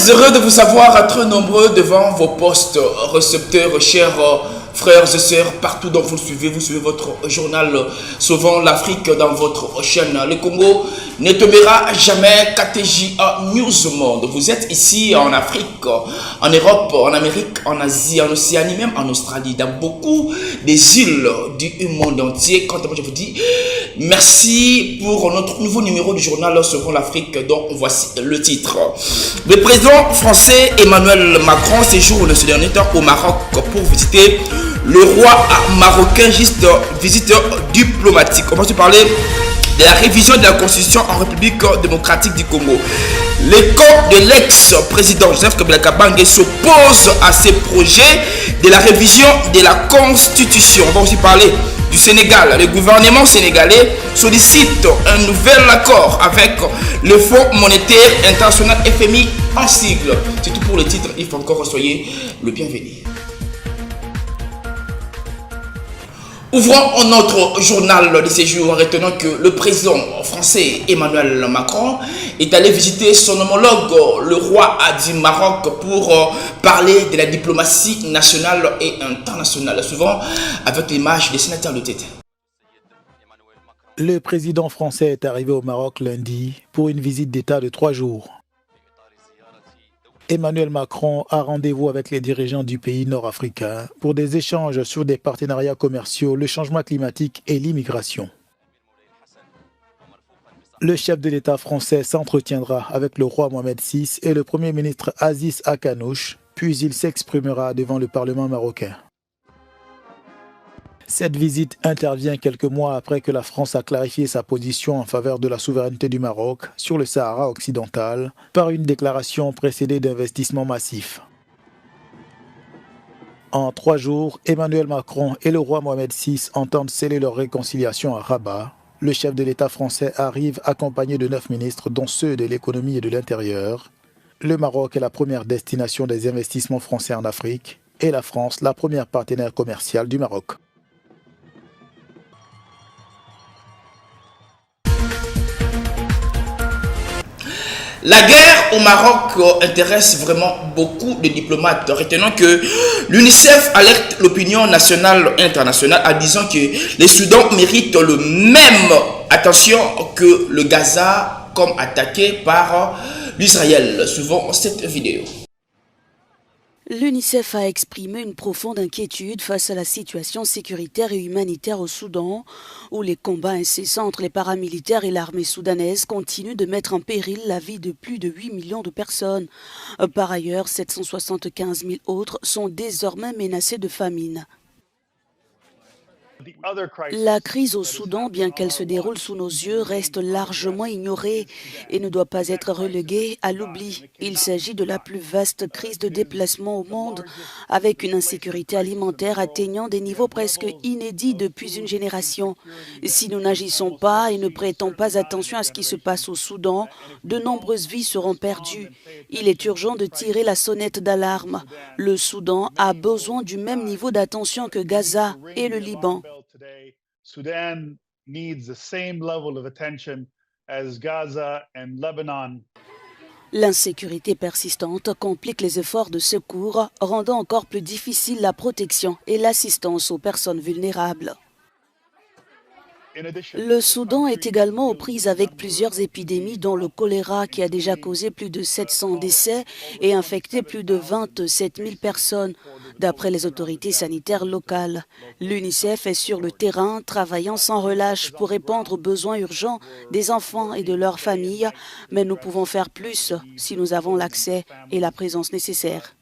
heureux de vous savoir très nombreux devant vos postes récepteurs, chers frères et sœurs, partout dont vous suivez votre journal Sauvons l'Afrique dans votre chaîne. Le Congo ne tombera jamais. KTJA News Monde. Vous êtes ici en Afrique, en Europe, en Amérique, en Asie, en Océanie, même en Australie, dans beaucoup des îles du monde entier. Quant à moi, je vous dis merci pour notre nouveau numéro du journal Sauvons l'Afrique, dont voici le titre. Le président français Emmanuel Macron séjourne ce dernier temps au Maroc pour visiter le roi marocain, juste visite diplomatique. On va se parler de la révision de la constitution en République démocratique du Congo. Les camps de l'ex-président Joseph Kabila Kabange s'opposent à ces projets de la révision de la constitution. On va aussi parler du Sénégal. Le gouvernement sénégalais sollicite un nouvel accord avec le Fonds monétaire international FMI en sigle. C'est tout pour le titre. Il faut encore soyez le bienvenu. Ouvrons notre journal de séjour en retenant que le président français Emmanuel Macron est allé visiter son homologue, le roi du Maroc, pour parler de la diplomatie nationale et internationale, souvent avec l'image des sénateurs de tête. Le président français est arrivé au Maroc lundi pour une visite d'État de 3 jours. Emmanuel Macron a rendez-vous avec les dirigeants du pays nord-africain pour des échanges sur des partenariats commerciaux, le changement climatique et l'immigration. Le chef de l'État français s'entretiendra avec le roi Mohamed VI et le Premier ministre Aziz Akanouche, puis il s'exprimera devant le Parlement marocain. Cette visite intervient quelques mois après que la France a clarifié sa position en faveur de la souveraineté du Maroc sur le Sahara occidental par une déclaration précédée d'investissements massifs. En 3 jours, Emmanuel Macron et le roi Mohamed VI entendent sceller leur réconciliation à Rabat. Le chef de l'État français arrive accompagné de 9 ministres, dont ceux de l'économie et de l'intérieur. Le Maroc est la première destination des investissements français en Afrique et la France la première partenaire commerciale du Maroc. La guerre au Maroc intéresse vraiment beaucoup de diplomates, retenant que l'UNICEF alerte l'opinion nationale et internationale en disant que les Soudans méritent le même attention que le Gaza comme attaqué par l'Israël. Suivons cette vidéo. L'UNICEF a exprimé une profonde inquiétude face à la situation sécuritaire et humanitaire au Soudan, où les combats incessants entre les paramilitaires et l'armée soudanaise continuent de mettre en péril la vie de plus de 8 millions de personnes. Par ailleurs, 775 000 autres sont désormais menacés de famine. La crise au Soudan, bien qu'elle se déroule sous nos yeux, reste largement ignorée et ne doit pas être reléguée à l'oubli. Il s'agit de la plus vaste crise de déplacement au monde, avec une insécurité alimentaire atteignant des niveaux presque inédits depuis une génération. Si nous n'agissons pas et ne prêtons pas attention à ce qui se passe au Soudan, de nombreuses vies seront perdues. Il est urgent de tirer la sonnette d'alarme. Le Soudan a besoin du même niveau d'attention que Gaza et le Liban. Sudan needs the same level of attention as Gaza and Lebanon. L'insécurité persistante complique les efforts de secours, rendant encore plus difficile la protection et l'assistance aux personnes vulnérables. Le Soudan est également aux prises avec plusieurs épidémies, dont le choléra qui a déjà causé plus de 700 décès et infecté plus de 27 000 personnes, d'après les autorités sanitaires locales. L'UNICEF est sur le terrain, travaillant sans relâche pour répondre aux besoins urgents des enfants et de leurs familles, mais nous pouvons faire plus si nous avons l'accès et la présence nécessaires.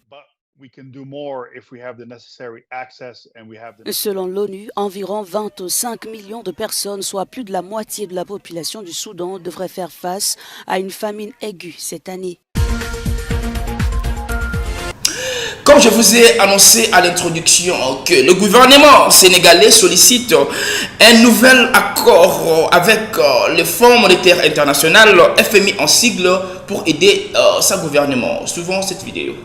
Selon l'ONU, environ 25 millions de personnes, soit plus de la moitié de la population du Soudan, devraient faire face à une famine aiguë cette année. Comme je vous ai annoncé à l'introduction que le gouvernement sénégalais sollicite un nouvel accord avec le Fonds monétaire international, FMI en sigle, pour aider sa gouvernement. Suivons cette vidéo.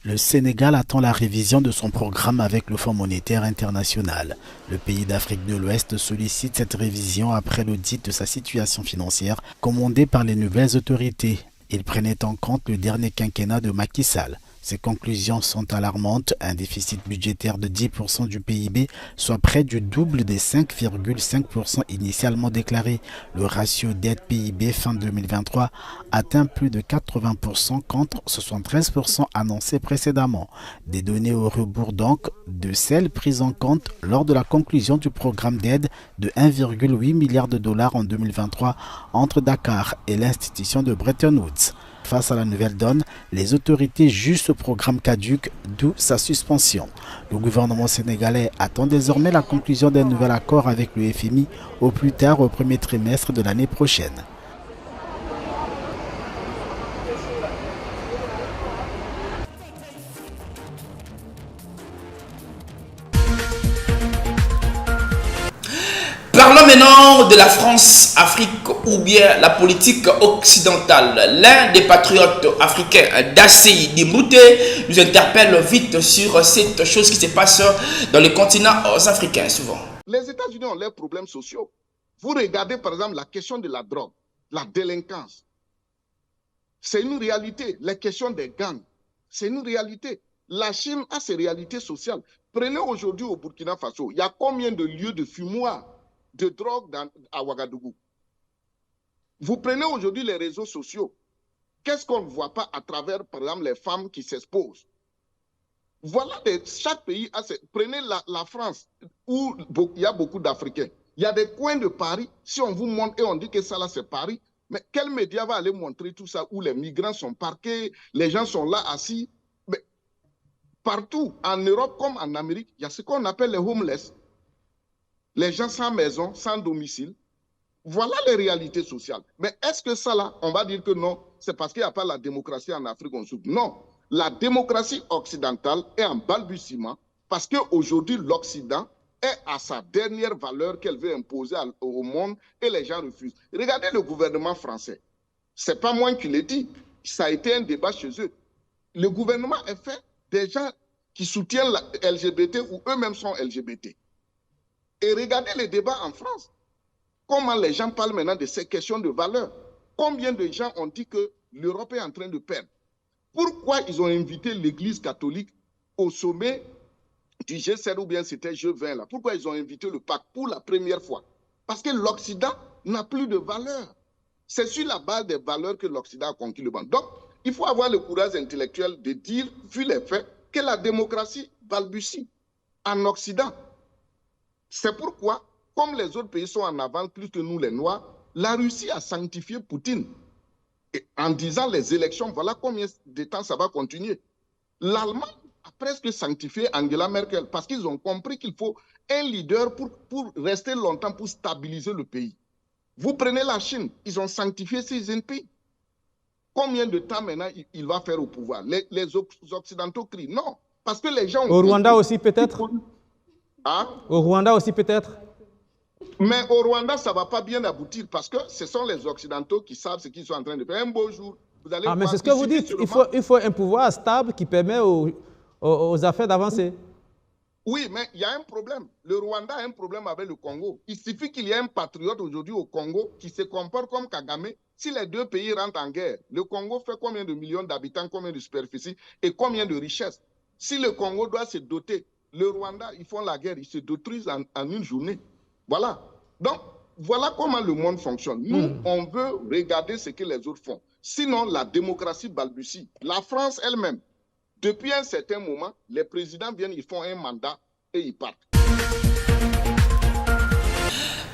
Le Sénégal attend la révision de son programme avec le Fonds monétaire international. Le pays d'Afrique de l'Ouest sollicite cette révision après l'audit de sa situation financière commandé par les nouvelles autorités. Il prenait en compte le dernier quinquennat de Macky Sall. Ces conclusions sont alarmantes. Un déficit budgétaire de 10% du PIB, soit près du double des 5,5% initialement déclarés. Le ratio dette PIB fin 2023 atteint plus de 80% contre 73% annoncés précédemment. Des données au rebours donc de celles prises en compte lors de la conclusion du programme d'aide de 1,8 milliard de dollars en 2023 entre Dakar et l'institution de Bretton Woods. Face à la nouvelle donne, les autorités jugent ce programme caduc, d'où sa suspension. Le gouvernement sénégalais attend désormais la conclusion d'un nouvel accord avec le FMI au plus tard au premier trimestre de l'année prochaine. Parlons maintenant de la France-Afrique ou bien la politique occidentale. L'un des patriotes africains, Dassey Dimouté, nous interpelle vite sur cette chose qui se passe dans les continents africains souvent. Les États-Unis ont leurs problèmes sociaux. Vous regardez par exemple la question de la drogue, la délinquance. C'est une réalité. Les questions des gangs, c'est une réalité. La Chine a ses réalités sociales. Prenez aujourd'hui au Burkina Faso, il y a combien de lieux de fumoir de drogue à Ouagadougou? Vous prenez aujourd'hui les réseaux sociaux. Qu'est-ce qu'on ne voit pas à travers, par exemple, les femmes qui s'exposent? Voilà, chaque pays a ses... Prenez la France, où il y a beaucoup d'Africains. Il y a des coins de Paris, si on vous montre et on dit que ça là c'est Paris, mais quel média va aller montrer tout ça, où les migrants sont parqués, les gens sont là assis? Mais partout, en Europe comme en Amérique, il y a ce qu'on appelle les homeless. Les gens sans maison, sans domicile. Voilà les réalités sociales. Mais est-ce que ça là, on va dire que non, c'est parce qu'il n'y a pas la démocratie en Afrique on souffre? Non, la démocratie occidentale est en balbutiement parce qu'aujourd'hui l'Occident est à sa dernière valeur qu'elle veut imposer au monde et les gens refusent. Regardez le gouvernement français. Ce n'est pas moi qui l'ai dit. Ça a été un débat chez eux. Le gouvernement est fait des gens qui soutiennent la LGBT ou eux-mêmes sont LGBT. Et regardez les débats en France. Comment les gens parlent maintenant de ces questions de valeur. Combien de gens ont dit que l'Europe est en train de perdre? Pourquoi ils ont invité l'Église catholique au sommet du G7 ou bien c'était G20 là? Pourquoi ils ont invité le pape pour la première fois? Parce que l'Occident n'a plus de valeur. C'est sur la base des valeurs que l'Occident a conquis le monde. Donc, il faut avoir le courage intellectuel de dire, vu les faits, que la démocratie balbutie en Occident. C'est pourquoi, comme les autres pays sont en avance plus que nous les Noirs, la Russie a sanctifié Poutine. Et en disant les élections, voilà combien de temps ça va continuer. L'Allemagne a presque sanctifié Angela Merkel parce qu'ils ont compris qu'il faut un leader pour rester longtemps, pour stabiliser le pays. Vous prenez la Chine, ils ont sanctifié Xi Jinping. Combien de temps maintenant il va faire au pouvoir? Les Occidentaux crient non, parce que les gens... Au Rwanda aussi peut-être? Hein? Au Rwanda aussi peut-être? Mais au Rwanda, ça ne va pas bien aboutir parce que ce sont les Occidentaux qui savent ce qu'ils sont en train de faire. Un beau jour, vous allez mais c'est ce que vous dites. Il faut un pouvoir stable qui permet aux affaires d'avancer. Oui, mais il y a un problème. Le Rwanda a un problème avec le Congo. Il suffit qu'il y ait un patriote aujourd'hui au Congo qui se comporte comme Kagame. Si les deux pays rentrent en guerre, le Congo fait combien de millions d'habitants, combien de superficie et combien de richesses? Si le Congo doit se doter, le Rwanda, ils font la guerre, ils se détruisent en une journée. Voilà. Donc, voilà comment le monde fonctionne. Nous, on veut regarder ce que les autres font. Sinon, la démocratie balbutie. La France elle-même, depuis un certain moment, les présidents viennent, ils font un mandat et ils partent.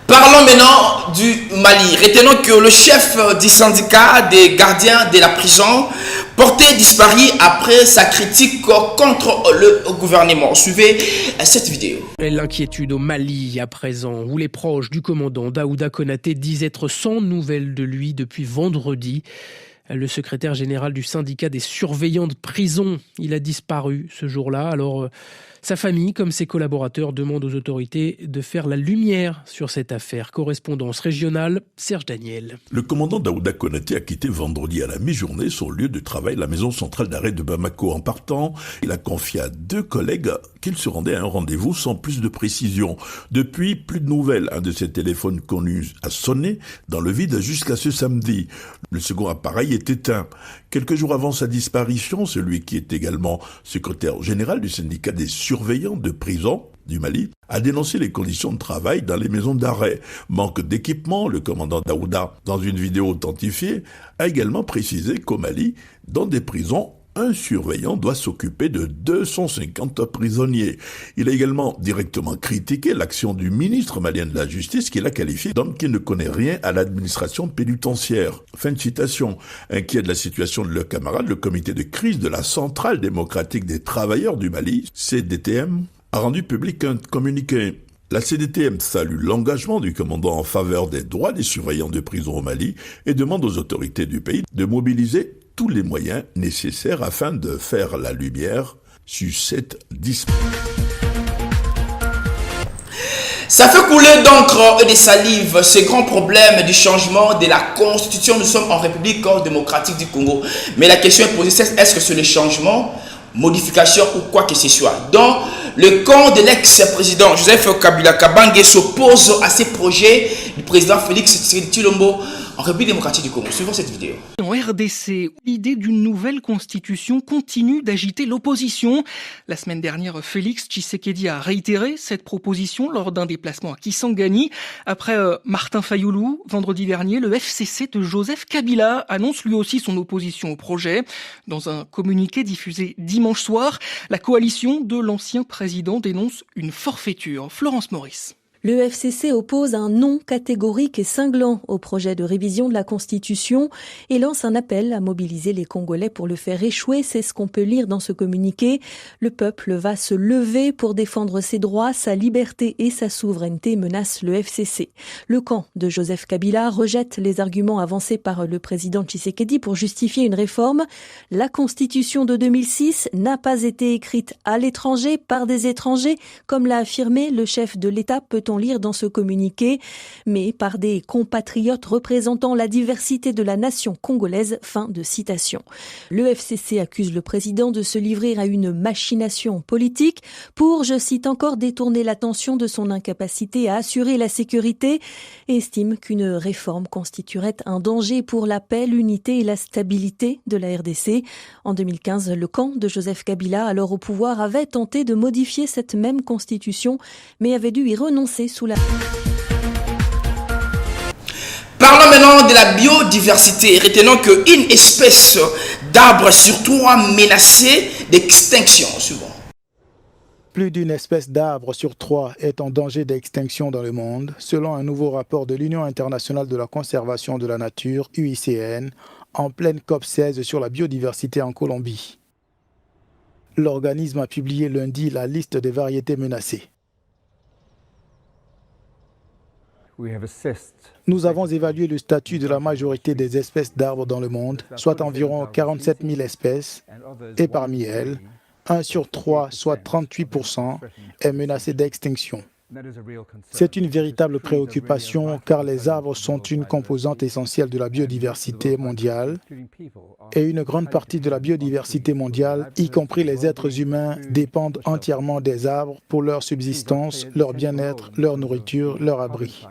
Parlons maintenant du Mali. Retenons que le chef du syndicat des gardiens de la prison porté disparu après sa critique contre le gouvernement. Suivez cette vidéo. L'inquiétude au Mali à présent, où les proches du commandant Daouda Konaté disent être sans nouvelles de lui depuis vendredi. Le secrétaire général du syndicat des surveillants de prison, il a disparu ce jour-là. Alors, sa famille, comme ses collaborateurs, demandent aux autorités de faire la lumière sur cette affaire. Correspondance régionale, Serge Daniel. Le commandant Daouda Konaté a quitté vendredi à la mi-journée son lieu de travail, la maison centrale d'arrêt de Bamako. En partant, il a confié à 2 collègues qu'il se rendait à un rendez-vous sans plus de précision. Depuis, plus de nouvelles. Un de ses téléphones connus a sonné dans le vide jusqu'à ce samedi. Le second appareil est éteint. Quelques jours avant sa disparition, celui qui est également secrétaire général du syndicat des surveillants de prison du Mali a dénoncé les conditions de travail dans les maisons d'arrêt. Manque d'équipement, le commandant Daouda, dans une vidéo authentifiée, a également précisé qu'au Mali, dans des prisons, un surveillant doit s'occuper de 250 prisonniers. Il a également directement critiqué l'action du ministre malien de la Justice qu'il a qualifié d'homme qui ne connaît rien à l'administration pénitentiaire. Fin de citation. Inquiet de la situation de leurs camarades, le comité de crise de la Centrale démocratique des travailleurs du Mali, CDTM, a rendu public un communiqué. La CDTM salue l'engagement du commandant en faveur des droits des surveillants de prison au Mali et demande aux autorités du pays de mobiliser tous les moyens nécessaires afin de faire la lumière sur cette dispute. Ça fait couler d'encre et de salive ce grand problème du changement de la Constitution. Nous sommes en République démocratique du Congo. Mais la question est posée, est-ce que c'est le changement, modification ou quoi que ce soit? Dans le camp de l'ex-président Joseph Kabila Kabange s'oppose à ces projets du président Félix Tshisekedi Tshilombo en République démocratique du Congo. Suivons cette vidéo. En RDC, l'idée d'une nouvelle constitution continue d'agiter l'opposition. La semaine dernière, Félix Tshisekedi a réitéré cette proposition lors d'un déplacement à Kisangani. Après Martin Fayoulou, vendredi dernier, le FCC de Joseph Kabila annonce lui aussi son opposition au projet. Dans un communiqué diffusé dimanche soir, la coalition de l'ancien président dénonce une forfaiture. Florence Maurice. Le FCC oppose un non catégorique et cinglant au projet de révision de la Constitution et lance un appel à mobiliser les Congolais pour le faire échouer. C'est ce qu'on peut lire dans ce communiqué. Le peuple va se lever pour défendre ses droits, sa liberté et sa souveraineté, menace le FCC. Le camp de Joseph Kabila rejette les arguments avancés par le président Tshisekedi pour justifier une réforme. La Constitution de 2006 n'a pas été écrite à l'étranger par des étrangers, comme l'a affirmé le chef de l'État, peut-on lire dans ce communiqué, mais par des compatriotes représentant la diversité de la nation congolaise. Fin de citation. Le FCC accuse le président de se livrer à une machination politique pour, je cite encore, détourner l'attention de son incapacité à assurer la sécurité et estime qu'une réforme constituerait un danger pour la paix, l'unité et la stabilité de la RDC. En 2015, le camp de Joseph Kabila, alors au pouvoir, avait tenté de modifier cette même constitution, mais avait dû y renoncer sous la... Parlons maintenant de la biodiversité. Retenons qu'une espèce d'arbre sur 3 menacée d'extinction. Souvent. Plus d'une espèce d'arbre sur 3 est en danger d'extinction dans le monde, selon un nouveau rapport de l'Union internationale de la conservation de la nature, UICN, en pleine COP16 sur la biodiversité en Colombie. L'organisme a publié lundi la liste des variétés menacées. Nous avons évalué le statut de la majorité des espèces d'arbres dans le monde, soit environ 47 000 espèces, et parmi elles, 1 sur 3, soit 38%, est menacé d'extinction. C'est une véritable préoccupation car les arbres sont une composante essentielle de la biodiversité mondiale et une grande partie de la biodiversité mondiale, y compris les êtres humains, dépendent entièrement des arbres pour leur subsistance, leur bien-être, leur nourriture, leur abri.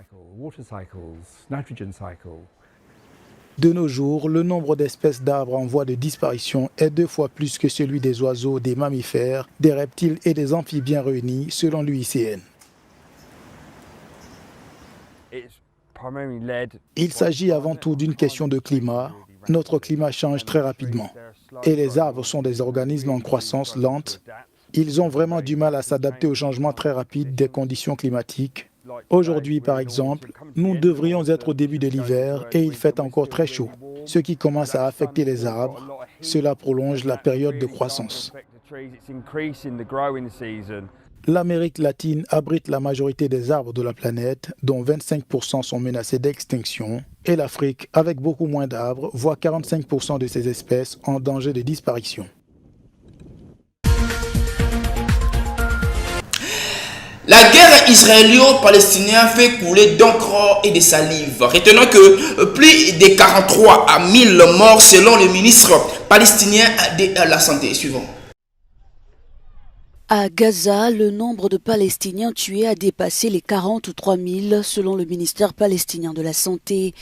De nos jours, le nombre d'espèces d'arbres en voie de disparition est 2 fois plus que celui des oiseaux, des mammifères, des reptiles et des amphibiens réunis, selon l'UICN. Il s'agit avant tout d'une question de climat. Notre climat change très rapidement. Et les arbres sont des organismes en croissance lente. Ils ont vraiment du mal à s'adapter aux changements très rapides des conditions climatiques. Aujourd'hui, par exemple, nous devrions être au début de l'hiver et il fait encore très chaud, ce qui commence à affecter les arbres. Cela prolonge la période de croissance. L'Amérique latine abrite la majorité des arbres de la planète, dont 25% sont menacés d'extinction, et l'Afrique, avec beaucoup moins d'arbres, voit 45% de ces espèces en danger de disparition. La guerre israélo-palestinienne fait couler d'encre et de salive. Retenons que plus de 43 000 morts selon le ministre palestinien de la Santé. Suivant. À Gaza, le nombre de Palestiniens tués a dépassé les 43 000 selon le ministère palestinien de la Santé.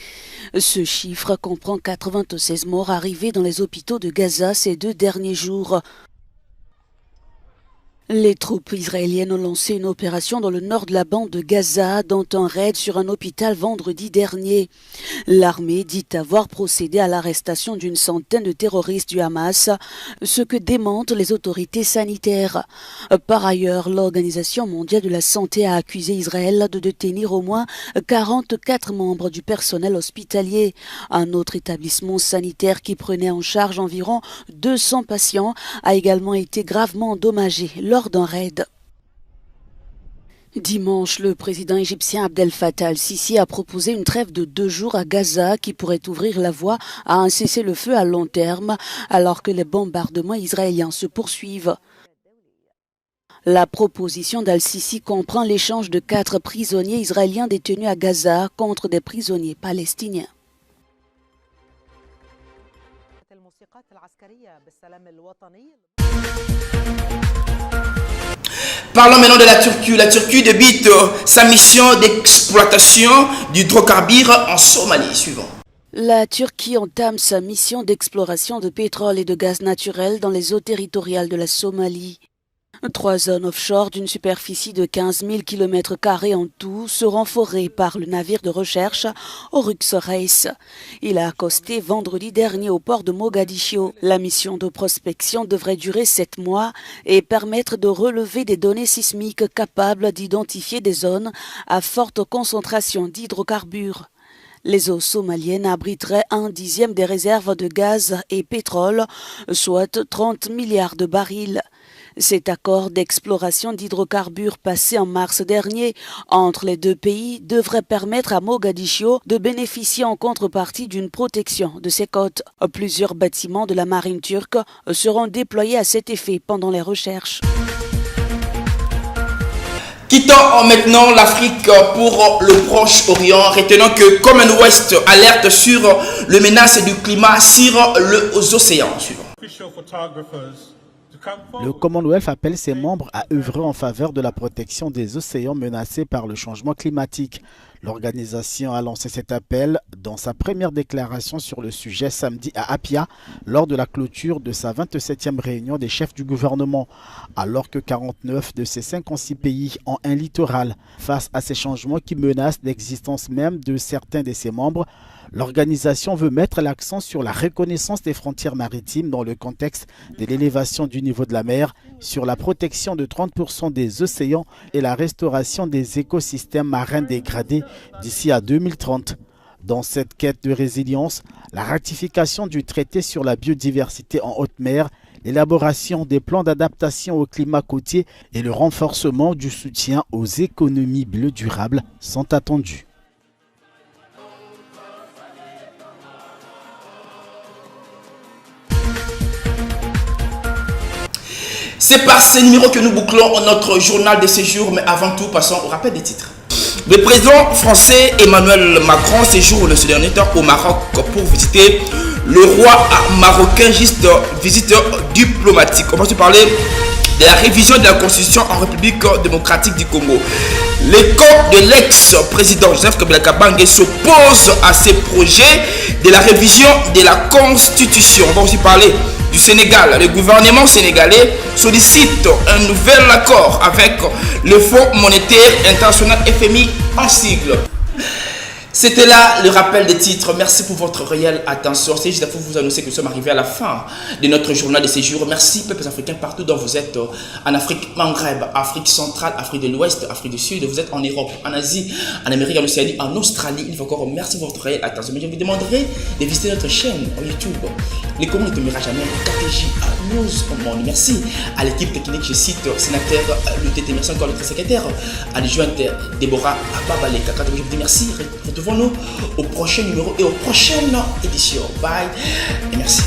Ce chiffre comprend 96 morts arrivés dans les hôpitaux de Gaza ces 2 derniers jours. Les troupes israéliennes ont lancé une opération dans le nord de la bande de Gaza, dont un raid sur un hôpital vendredi dernier. L'armée dit avoir procédé à l'arrestation d'une centaine de terroristes du Hamas, ce que démentent les autorités sanitaires. Par ailleurs, l'Organisation mondiale de la santé a accusé Israël de détenir au moins 44 membres du personnel hospitalier. Un autre établissement sanitaire qui prenait en charge environ 200 patients a également été gravement endommagé lors d'un raid. Dimanche, le président égyptien Abdel Fattah al-Sisi a proposé une trêve de 2 jours à Gaza qui pourrait ouvrir la voie à un cessez-le-feu à long terme alors que les bombardements israéliens se poursuivent. La proposition d'al-Sisi comprend l'échange de 4 prisonniers israéliens détenus à Gaza contre des prisonniers palestiniens. Parlons maintenant de la Turquie. La Turquie débute sa mission d'exploitation d'hydrocarbures en Somalie. Suivant. La Turquie entame sa mission d'exploration de pétrole et de gaz naturel dans les eaux territoriales de la Somalie. 3 zones offshore d'une superficie de 15 000 km² en tout seront forées par le navire de recherche Oryx Reis. Il a accosté vendredi dernier au port de Mogadiscio. La mission de prospection devrait durer 7 mois et permettre de relever des données sismiques capables d'identifier des zones à forte concentration d'hydrocarbures. Les eaux somaliennes abriteraient 1/10 des réserves de gaz et pétrole, soit 30 milliards de barils. Cet accord d'exploration d'hydrocarbures passé en mars dernier entre les 2 pays devrait permettre à Mogadiscio de bénéficier en contrepartie d'une protection de ses côtes. Plusieurs bâtiments de la marine turque seront déployés à cet effet pendant les recherches. Quittons maintenant l'Afrique pour le Proche-Orient. Retenons que Commonwealth alerte sur le menace du climat sur les océans. Le Commonwealth appelle ses membres à œuvrer en faveur de la protection des océans menacés par le changement climatique. L'organisation a lancé cet appel dans sa première déclaration sur le sujet samedi à Apia lors de la clôture de sa 27e réunion des chefs du gouvernement. Alors que 49 de ces 56 pays ont un littoral. Face à ces changements qui menacent l'existence même de certains de ses membres, l'organisation veut mettre l'accent sur la reconnaissance des frontières maritimes dans le contexte de l'élévation du niveau de la mer, sur la protection de 30% des océans et la restauration des écosystèmes marins dégradés d'ici à 2030. Dans cette quête de résilience, la ratification du traité sur la biodiversité en haute mer, l'élaboration des plans d'adaptation au climat côtier et le renforcement du soutien aux économies bleues durables sont attendus. C'est par ces numéros que nous bouclons notre journal de séjour, mais avant tout, passons au rappel des titres. Le président français Emmanuel Macron séjourne ce dernier temps au Maroc pour visiter le roi marocain, juste visite diplomatique. On va se parler de la révision de la Constitution en République démocratique du Congo. Les camps de l'ex-président Joseph Kabila Kabange s'opposent à ces projets de la révision de la Constitution. On va aussi parler du Sénégal. Le gouvernement sénégalais sollicite un nouvel accord avec le Fonds monétaire international FMI en sigle. C'était là le rappel des titres. Merci pour votre réelle attention. C'est juste pour vous annoncer que nous sommes arrivés à la fin de notre journal de séjour. Merci, peuples africains, partout dont vous êtes. En Afrique, Maghreb, Afrique centrale, Afrique de l'Ouest, Afrique du Sud. Vous êtes en Europe, en Asie, en Amérique, en Océanie, en Australie. Il faut encore merci pour votre réelle attention. Mais je vous demanderai de visiter notre chaîne YouTube. Les Congo ne tombera jamais. KTJ News au monde. Merci à l'équipe technique. Je cite sénateur Lutété. Merci encore à notre secrétaire, à l'adjointe Déborah Ababaleka. Je vous dis merci. Retrouvons-nous au prochain numéro et aux prochaines éditions. Bye et merci.